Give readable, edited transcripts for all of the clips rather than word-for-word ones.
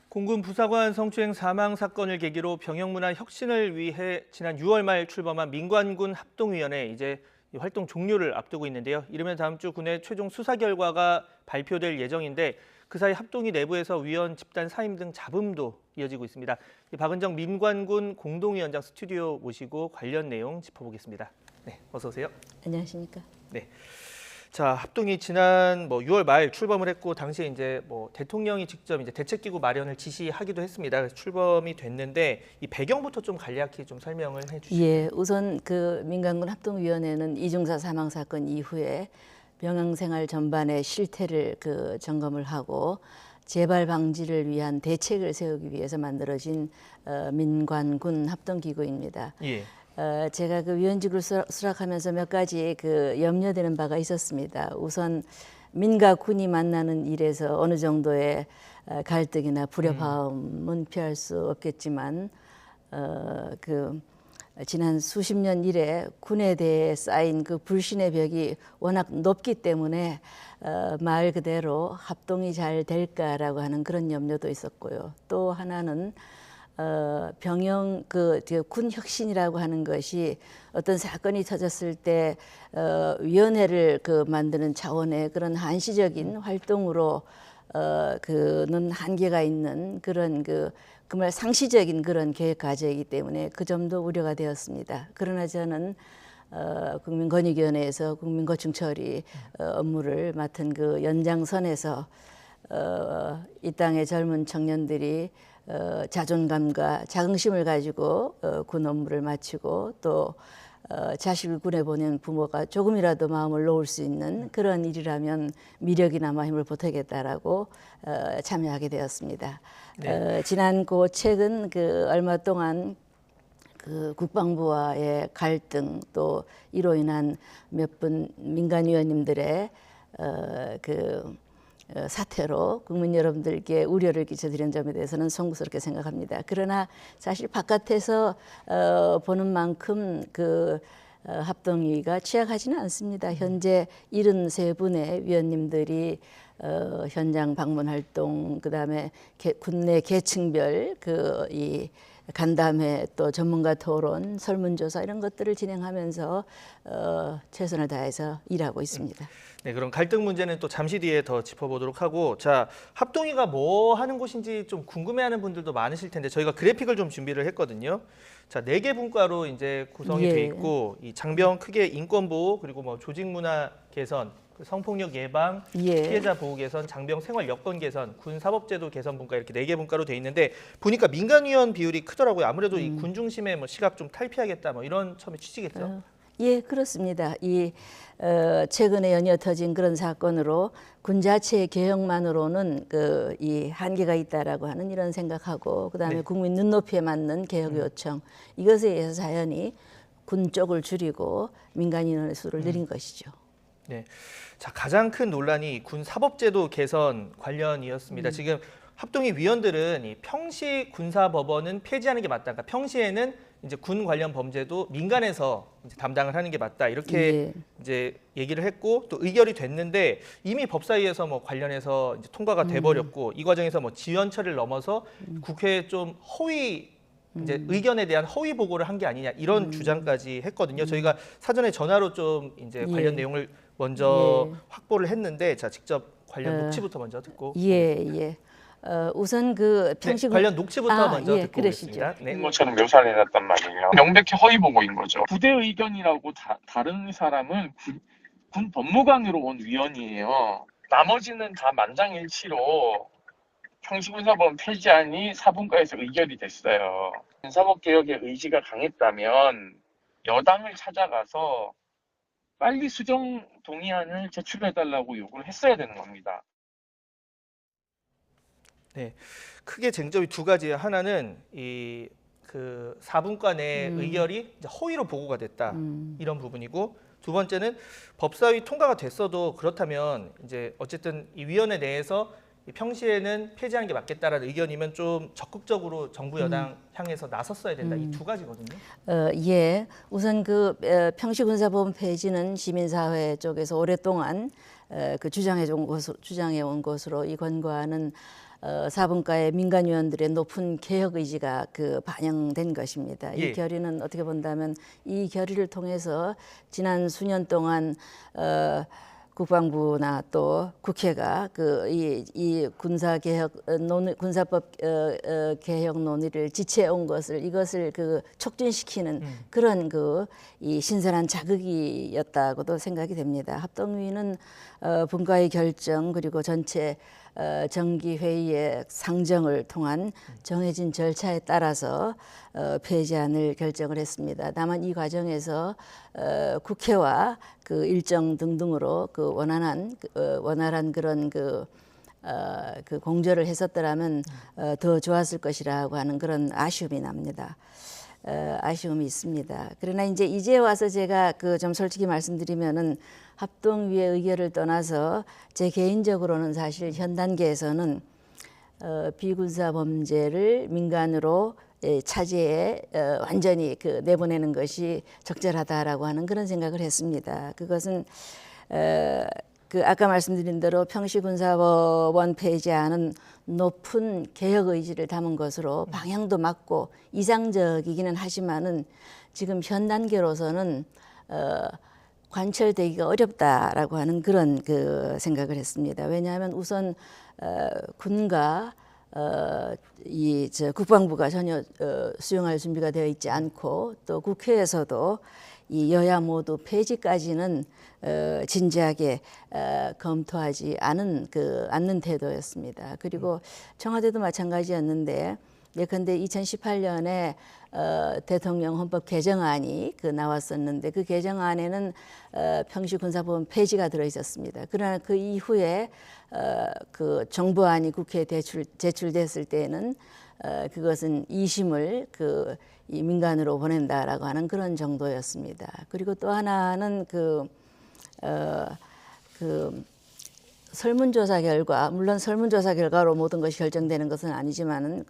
공군 부사관 성추행 사망 사건을 계기로 병영문화 혁신을 위해 지난 6월 말 출범한 민관군 합동위원회 이제 활동 종료를 앞두고 있는데요. 이르면 다음 주 군의 최종 수사 결과가 발표될 예정인데 그 사이 합동위 내부에서 위원 집단 사임 등 잡음도 이어지고 있습니다. 박은정 민관군 공동위원장 스튜디오 모시고 관련 내용 짚어보겠습니다. 네, 어서 오세요. 안녕하십니까? 네. 자, 합동이 지난 6월 말 출범을 했고 당시에 이제 대통령이 직접 이제 대책기구 마련을 지시하기도 했습니다. 그래서 출범이 됐는데 이 배경부터 좀 간략히 좀 설명을 해주시죠. 예, 우선 그 민간군 합동위원회는 이중사 사망 사건 이후에 병영생활 전반의 실태를 점검을 하고 재발 방지를 위한 대책을 세우기 위해서 만들어진 민관군 합동기구입니다. 예. 제가 그 위원직을 수락하면서 몇 가지 염려되는 바가 있었습니다. 우선 민과 군이 만나는 일에서 어느 정도의 갈등이나 불협화음은 피할 수 없겠지만 지난 수십 년 이래 군에 대해 쌓인 그 불신의 벽이 워낙 높기 때문에 말 그대로 합동이 잘 될까라고 하는 그런 염려도 있었고요. 또 하나는 병영 군 혁신이라고 하는 것이 어떤 사건이 터졌을 때 위원회를 만드는 차원의 그런 한시적인 활동으로 그는 한계가 있는 그런 그말 상시적인 그런 계획 과제이기 때문에 그 점도 우려가 되었습니다. 그러나 저는 국민권익위원회에서 국민고충처리 업무를 맡은 그 연장선에서 이 땅의 젊은 청년들이 자존감과 자긍심을 가지고 군 업무를 마치고 또 자식을 군에 보낸 부모가 조금이라도 마음을 놓을 수 있는 그런 일이라면 미력이나마 힘을 보태겠다라고 참여하게 되었습니다. 네. 지난 최근 얼마 동안 국방부와의 갈등 또 이로 인한 몇 분 민간 위원님들의 사태로 국민 여러분들께 우려를 끼쳐드린 점에 대해서는 송구스럽게 생각합니다. 그러나 사실 바깥에서 보는 만큼 합동위가 취약하지는 않습니다. 현재 73분의 위원님들이 현장 방문 활동, 그다음에 군내 계층별 이 간담회 또 전문가 토론, 설문조사 이런 것들을 진행하면서 최선을 다해서 일하고 있습니다. 네, 그럼 갈등 문제는 또 잠시 뒤에 더 짚어보도록 하고, 자, 합동위가 뭐 하는 곳인지 좀 궁금해하는 분들도 많으실 텐데 저희가 그래픽을 좀 준비를 했거든요. 자, 4개 분과로 이제 구성이 예. 돼 있고, 이 장병 크게 인권 보호 그리고 조직 문화 개선, 성폭력 예방, 예. 피해자 보호 개선, 장병 생활 여건 개선, 군 사법제도 개선 분과 이렇게 4개 분과로 돼 있는데 보니까 민간위원 비율이 크더라고요. 아무래도 이 군 중심의 시각 좀 탈피하겠다 이런 처음에 취지겠죠. 예, 그렇습니다. 최근에 연이어 터진 그런 사건으로 군 자체의 개혁만으로는 이 한계가 있다라고 하는 이런 생각하고 그다음에 네. 국민 눈높이에 맞는 개혁 요청 이것에 의해서 자연히 군 쪽을 줄이고 민간인원의 수를 늘린 것이죠. 네. 자, 가장 큰 논란이 군 사법제도 개선 관련이었습니다. 지금 합동위 위원들은 이 평시 군사법원은 폐지하는 게 맞다. 그러니까 평시에는 이제 군 관련 범죄도 민간에서 이제 담당을 하는 게 맞다. 이렇게 예. 이제 얘기를 했고 또 의결이 됐는데 이미 법사위에서 관련해서 이제 통과가 돼 버렸고 이 과정에서 지연 처리를 넘어서 국회에 좀 허위 이제 의견에 대한 허위 보고를 한 게 아니냐 이런 주장까지 했거든요. 저희가 사전에 전화로 좀 이제 관련 예. 내용을 먼저 예. 확보를 했는데 자, 직접 관련 녹취부터 먼저 듣고 예. 우선 평시 네, 관련 녹취부터 먼저 듣고 그러시죠. 오겠습니다. 네. 것처럼 묘사를 해놨단 말이에요. 명백히 허위 보고인 거죠. 부대 의견이라고 다른 사람은 군 법무관으로 온 위원이에요. 나머지는 다 만장일치로 평시군사법원 폐지안이 사분과에서 의결이 됐어요. 군사법개혁의 의지가 강했다면 여당을 찾아가서 빨리 수정 동의안을 제출해달라고 요구를 했어야 되는 겁니다. 네, 크게 쟁점이 두 가지예요. 하나는 이 4분과 내 의결이 이제 허위로 보고가 됐다 이런 부분이고 두 번째는 법사위 통과가 됐어도 그렇다면 이제 어쨌든 이 위원회 내에서 평시에는 폐지하는 게 맞겠다라는 의견이면 좀 적극적으로 정부 여당 향해서 나섰어야 된다. 이 두 가지거든요. 예, 우선 평시군사법원 폐지는 시민사회 쪽에서 오랫동안 주장해 온 것으로 이 권고안은 사분과의 민간 위원들의 높은 개혁 의지가 그 반영된 것입니다. 예. 이 결의는 어떻게 본다면 이 결의를 통해서 지난 수년 동안 국방부나 또 국회가 이 군사 개혁 군사법 개혁 논의를 지체해온 것을 이것을 촉진시키는 그런 이 신선한 자극이었다고도 생각이 됩니다. 합동위는 분과의 결정 그리고 전체 정기 회의의 상정을 통한 정해진 절차에 따라서 폐지안을 결정을 했습니다. 다만 이 과정에서 국회와 그 일정 등등으로 원활한 그런 그 공조를 했었더라면 더 좋았을 것이라고 하는 그런 아쉬움이 납니다. 아쉬움이 있습니다. 그러나 이제 와서 제가 좀 솔직히 말씀드리면은 합동위의 의결을 떠나서 제 개인적으로는 사실 현 단계에서는 비군사 범죄를 민간으로 차지해 완전히 내보내는 것이 적절하다라고 하는 그런 생각을 했습니다. 그것은 아까 말씀드린 대로 평시군사법원 폐지안은 높은 개혁 의지를 담은 것으로 방향도 맞고 이상적이기는 하지만은 지금 현 단계로서는 관철되기가 어렵다라고 하는 그런 생각을 했습니다. 왜냐하면 우선 군과 국방부가 전혀 수용할 준비가 되어 있지 않고 또 국회에서도 이 여야 모두 폐지까지는 진지하게 검토하지 않는 태도였습니다. 그리고 청와대도 마찬가지였는데 예컨대 2018년에 대통령 헌법 개정안이 나왔었는데 그 개정안에는 평시군사법원 폐지가 들어 있었습니다. 그러나 그 이후에 정부안이 국회에 제출됐을 때에는 그것은 2심을 이 민간으로 보낸다라고 하는 그런 정도였습니다. 그리고 또 하나는 설문조사 결과, 물론 설문조사 결과로 모든 것이 결정되는 것은 아니지만은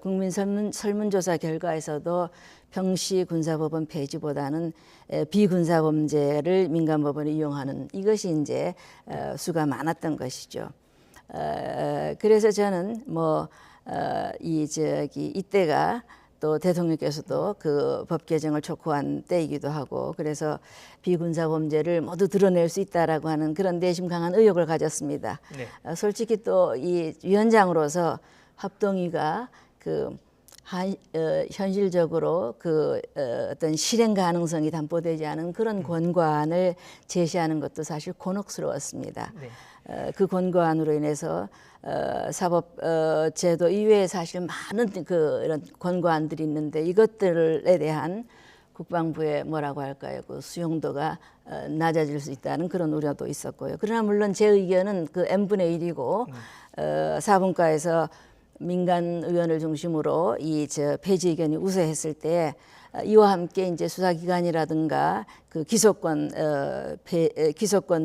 국민 설문조사 결과에서도 평시 군사법원 폐지보다는 비군사범죄를 민간법원을 이용하는 이것이 이제 수가 많았던 것이죠. 그래서 저는 이때가 또 대통령께서도 법 개정을 촉구한 때이기도 하고 그래서 비군사 범죄를 모두 드러낼 수 있다라고 하는 그런 내심 강한 의욕을 가졌습니다. 네. 솔직히 또 이 위원장으로서 합동위가 현실적으로 어떤 실행 가능성이 담보되지 않은 그런 권고안을 제시하는 것도 사실 곤혹스러웠습니다. 네. 그 권고안으로 인해서 사법제도 이외에 사실 많은 이런 권고안들이 있는데 이것들에 대한 국방부의 뭐라고 할까요? 수용도가 낮아질 수 있다는 그런 우려도 있었고요. 그러나 물론 제 의견은 n분의 1이고 사분과에서 민간 의원을 중심으로 폐지 의견이 우세했을 때 이와 함께 이제 수사기관이라든가 기소권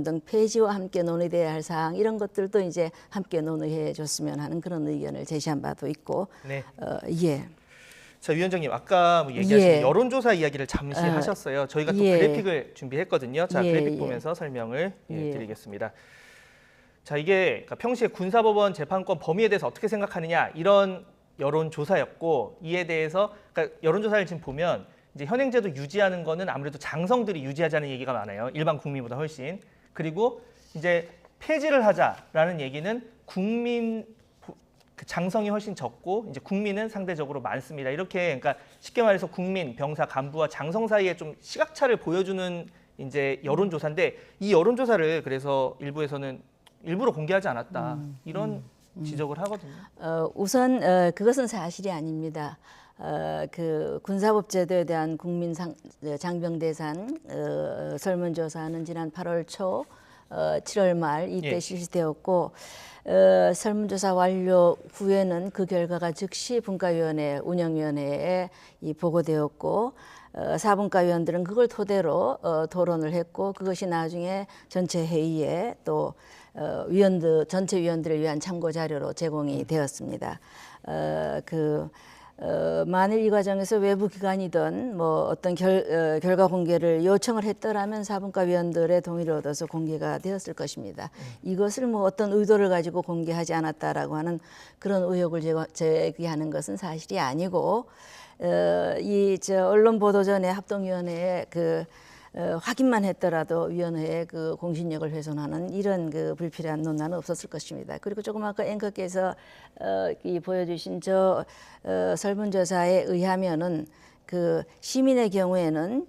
등 폐지와 함께 논의돼야 할 사항 이런 것들도 이제 함께 논의해 줬으면 하는 그런 의견을 제시한 바도 있고. 네. 예. 자, 위원장님 아까 얘기하신 예. 여론조사 이야기를 잠시 하셨어요. 저희가 또 예. 그래픽을 준비했거든요. 자, 예, 그래픽 예. 보면서 설명을 예. 드리겠습니다. 자, 이게 평시에 군사법원 재판권 범위에 대해서 어떻게 생각하느냐 이런 여론조사였고 이에 대해서 여론조사를 지금 보면 이제 현행제도 유지하는 거는 아무래도 장성들이 유지하자는 얘기가 많아요. 일반 국민보다 훨씬. 그리고 이제 폐지를 하자라는 얘기는 국민 장성이 훨씬 적고 이제 국민은 상대적으로 많습니다. 이렇게 그러니까 쉽게 말해서 국민, 병사, 간부와 장성 사이에 좀 시각차를 보여주는 이제 여론조사인데 이 여론조사를 그래서 일부에서는 일부러 공개하지 않았다 이런 지적을 하거든요. 우선 그것은 사실이 아닙니다. 군사법제도에 대한 국민 장병대상 설문조사는 지난 8월 초 7월 말 이때 예. 실시되었고 설문조사 완료 후에는 그 결과가 즉시 분과위원회 운영위원회에 보고되었고 사분과위원들은 그걸 토대로 토론을 했고 그것이 나중에 전체 회의에 또 전체 위원들을 위한 참고 자료로 제공이 되었습니다. 만일 이 과정에서 외부 기관이든 뭐 어떤 결과 공개를 요청을 했더라면 사분과 위원들의 동의를 얻어서 공개가 되었을 것입니다. 이것을 뭐 어떤 의도를 가지고 공개하지 않았다라고 하는 그런 의혹을 제기하는 것은 사실이 아니고 언론 보도 전에 합동위원회에 확인만 했더라도 위원회의 그 공신력을 훼손하는 이런 그 불필요한 논란은 없었을 것입니다. 그리고 조금 아까 앵커께서 보여주신 설문조사에 의하면은 그 시민의 경우에는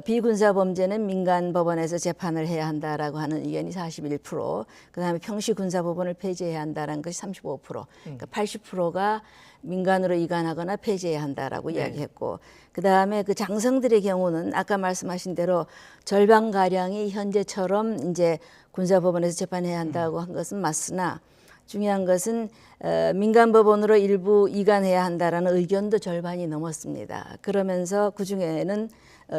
비군사 범죄는 민간 법원에서 재판을 해야 한다라고 하는 의견이 41%, 그다음에 평시 군사 법원을 폐지해야 한다라는 것이 35%, 그러니까 80%가 민간으로 이관하거나 폐지해야 한다라고 이야기했고, 그다음에 그 장성들의 경우는 아까 말씀하신 대로 절반 가량이 현재처럼 이제 군사 법원에서 재판해야 한다고 한 것은 맞으나 중요한 것은 민간 법원으로 일부 이관해야 한다라는 의견도 절반이 넘었습니다. 그러면서 그 중에는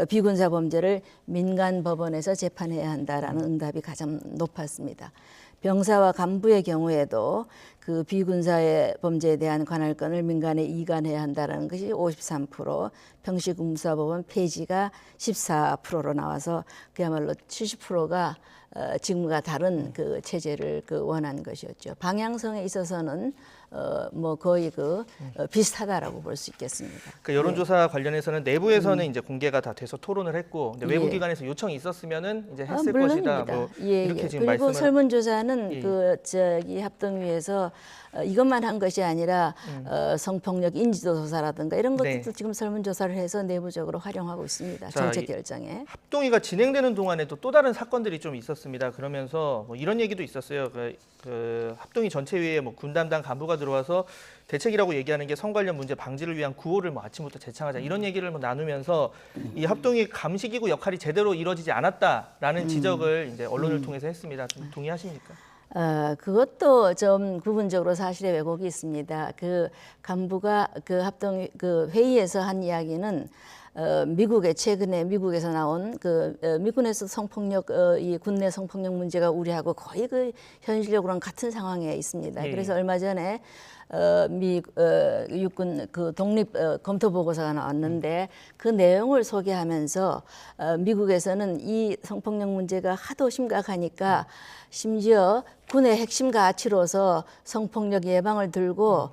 비군사 범죄를 민간 법원에서 재판해야 한다라는 응답이 가장 높았습니다. 병사와 간부의 경우에도 그 비군사의 범죄에 대한 관할권을 민간에 이관해야 한다는 것이 53%, 평시군사법원 폐지가 14%로 나와서 그야말로 70%가 지금과 다른 그 체제를 원한 것이었죠. 방향성에 있어서는 뭐 거의 비슷하다라고 볼 수 있겠습니다. 그 여론조사 관련해서는 내부에서는 이제 공개가 다 돼서 토론을 했고, 근데 외부 기관에서 요청이 있었으면은 이제 했을 것이다. 뭐 이렇게 지금 그리고 말씀을. 설문조사는 합동위에서 이것만 한 것이 아니라 성폭력 인지도 조사라든가 이런 것들도 지금 설문조사를 해서 내부적으로 활용하고 있습니다. 정책 결정에. 합동위가 진행되는 동안에도 또 다른 사건들이 좀 있었습니다. 그러면서 뭐 이런 얘기도 있었어요. 그 합동위 전체회의에 뭐 군 담당 간부가 들어와서 대책이라고 얘기하는 게 성 관련 문제 방지를 위한 구호를 뭐 아침부터 제창하자 이런 얘기를 뭐 나누면서 이 합동위 감시기구 역할이 제대로 이루어지지 않았다라는 지적을 이제 언론을 통해서 했습니다. 좀 동의하십니까? 그것도 좀 부분적으로 사실의 왜곡이 있습니다. 그 간부가 그 합동 회의에서 한 이야기는 최근에 미국에서 나온 미군에서 성폭력 이 군내 성폭력 문제가 우려하고 거의 현실적으로는 같은 상황에 있습니다. 그래서 얼마 전에 미 육군 독립 검토 보고서가 나왔는데 그 내용을 소개하면서 미국에서는 이 성폭력 문제가 하도 심각하니까 심지어 군의 핵심 가치로서 성폭력 예방을 들고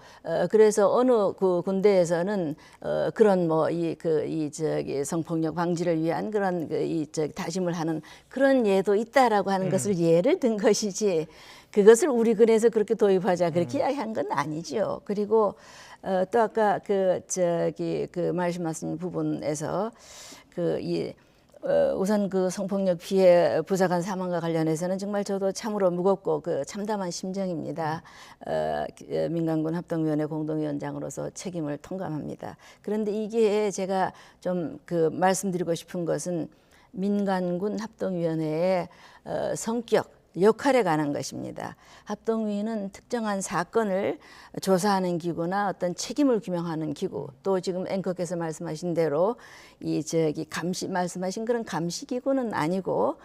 그래서 어느 군대에서는 그런 성폭력 방지를 위한 그런 다짐을 하는 그런 예도 있다라고 하는 것을 예를 든 것이지. 그것을 우리 군에서 그렇게 도입하자 그렇게 이야기한 건 아니죠. 그리고 또 아까 말씀하신 부분에서 우선 성폭력 피해 부사관 사망과 관련해서는 정말 저도 참으로 무겁고 참담한 심정입니다. 민간군 합동위원회 공동위원장으로서 책임을 통감합니다. 그런데 이게 제가 좀 말씀드리고 싶은 것은 민간군 합동위원회의 성격, 역할에 관한 것입니다. 합동위는 특정한 사건을 조사하는 기구나 어떤 책임을 규명하는 기구, 또 지금 앵커께서 말씀하신 대로 말씀하신 그런 감시 기구는 아니고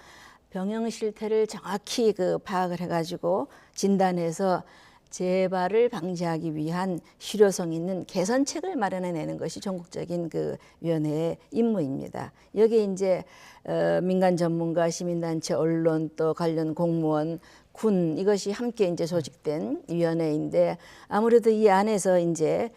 병영 실태를 정확히 파악을 해가지고 진단해서 재발을 방지하기 위한 실효성 있는 개선책을 마련해내는 것이 전국적인 위원회의 임무입니다. 여기에 이제 민간 전문가, 시민단체, 언론, 또 관련 공무원, 군 이것이 함께 이제 조직된 위원회인데 아무래도 이 안에서 이제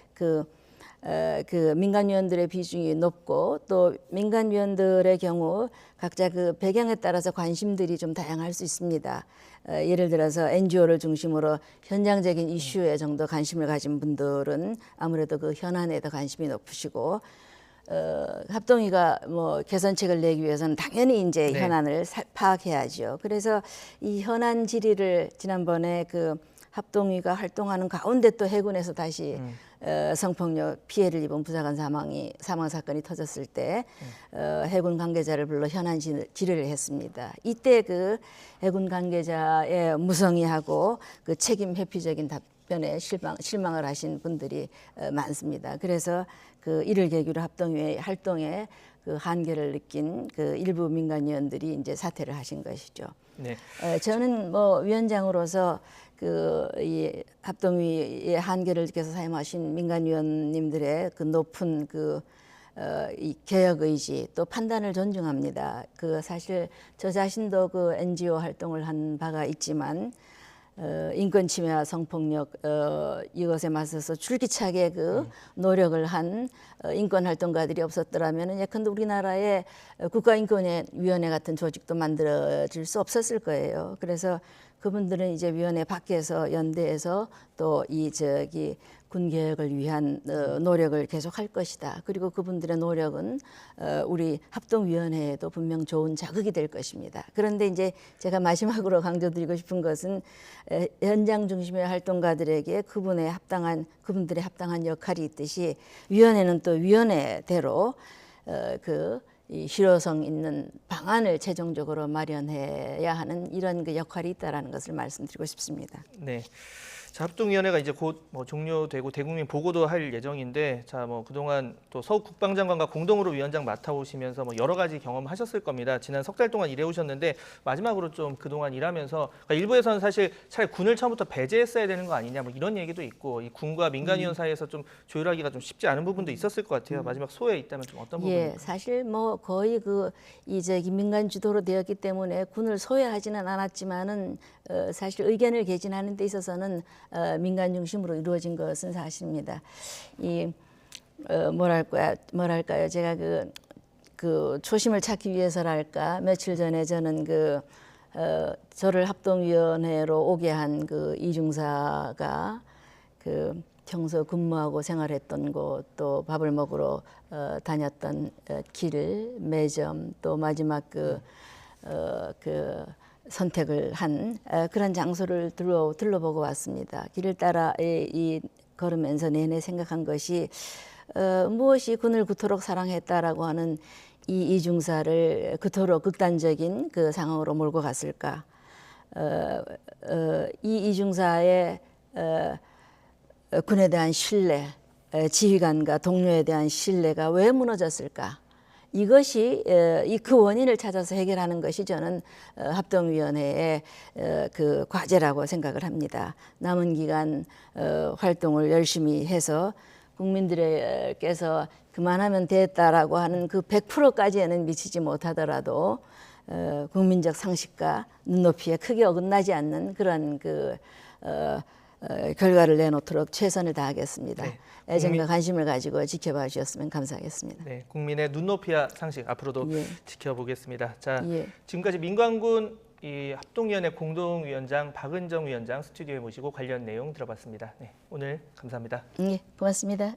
민간 위원들의 비중이 높고 또 민간 위원들의 경우 각자 배경에 따라서 관심들이 좀 다양할 수 있습니다. 예를 들어서 NGO를 중심으로 현장적인 이슈에 정도 관심을 가진 분들은 아무래도 현안에 더 관심이 높으시고 합동위가 개선책을 내기 위해서는 당연히 이제 현안을 파악해야죠. 그래서 이 현안 질의를 지난번에 합동위가 활동하는 가운데 또 해군에서 다시 성폭력 피해를 입은 부사관 사망 사건이 터졌을 때 해군 관계자를 불러 현안 질의를 했습니다. 이때 해군 관계자의 무성의하고 책임 회피적인 답변에 실망을 하신 분들이 많습니다. 그래서 이를 계기로 합동위의 활동에 한계를 느낀 일부 민간위원들이 이제 사퇴를 하신 것이죠. 네. 저는 위원장으로서 이 합동위의 한계를 느껴서 사임하신 민간위원님들의 그 높은 이 개혁 의지 또 판단을 존중합니다. 사실 저 자신도 NGO 활동을 한 바가 있지만 인권 침해와 성폭력 이것에 맞서서 줄기차게 노력을 한 인권 활동가들이 없었더라면 예컨대 우리나라에 국가인권위원회 같은 조직도 만들어질 수 없었을 거예요. 그래서 그분들은 이제 위원회 밖에서 연대해서 또 군 개혁을 위한 노력을 계속할 것이다. 그리고 그분들의 노력은 우리 합동위원회에도 분명 좋은 자극이 될 것입니다. 그런데 이제 제가 마지막으로 강조드리고 싶은 것은 현장 중심의 활동가들에게 그분들의 합당한 역할이 있듯이 위원회는 또 위원회대로 이 실효성 있는 방안을 최종적으로 마련해야 하는 이런 역할이 있다라는 것을 말씀드리고 싶습니다. 네. 자, 합동위원회가 이제 곧 종료되고 대국민 보고도 할 예정인데, 자, 그동안 또 서욱 국방장관과 공동으로 위원장 맡아오시면서 여러 가지 경험하셨을 겁니다. 지난 석 달 동안 일해오셨는데 마지막으로 좀 그동안 일하면서 그러니까 일부에서는 사실 차라리 군을 처음부터 배제했어야 되는 거 아니냐 이런 얘기도 있고, 이 군과 민간위원 사이에서 좀 조율하기가 좀 쉽지 않은 부분도 있었을 것 같아요. 마지막 소회 있다면 좀 어떤 부분인가요? 사실 거의 민간 주도로 되었기 때문에 군을 소외하지는 않았지만은 사실 의견을 개진하는 데 있어서는 민간 중심으로 이루어진 것은 사실입니다. 뭐랄까요? 제가 초심을 찾기 위해서랄까 며칠 전에 저는 저를 합동위원회로 오게 한 이중사가 평소 근무하고 생활했던 곳, 또 밥을 먹으러 다녔던 길, 매점, 또 마지막 선택을 한 그런 장소를 둘러보고 왔습니다. 길을 따라 걸으면서 내내 생각한 것이 무엇이 군을 그토록 사랑했다라고 하는 이 이중사를 그토록 극단적인 상황으로 몰고 갔을까? 이 이중사의 군에 대한 신뢰, 지휘관과 동료에 대한 신뢰가 왜 무너졌을까? 이것이 그 원인을 찾아서 해결하는 것이 저는 합동위원회의 과제라고 생각을 합니다. 남은 기간 활동을 열심히 해서 국민들께서 그만하면 됐다라고 하는 100%까지는 미치지 못하더라도 국민적 상식과 눈높이에 크게 어긋나지 않는 그런 결과를 내놓도록 최선을 다하겠습니다. 네. 애정과 관심을 가지고 지켜봐 주셨으면 감사하겠습니다. 네, 국민의 눈높이와 상식 앞으로도 예. 지켜보겠습니다. 자, 예. 지금까지 민관군 이 합동위원회 공동위원장 박은정 위원장 스튜디오에 모시고 관련 내용 들어봤습니다. 네, 오늘 감사합니다. 예, 고맙습니다.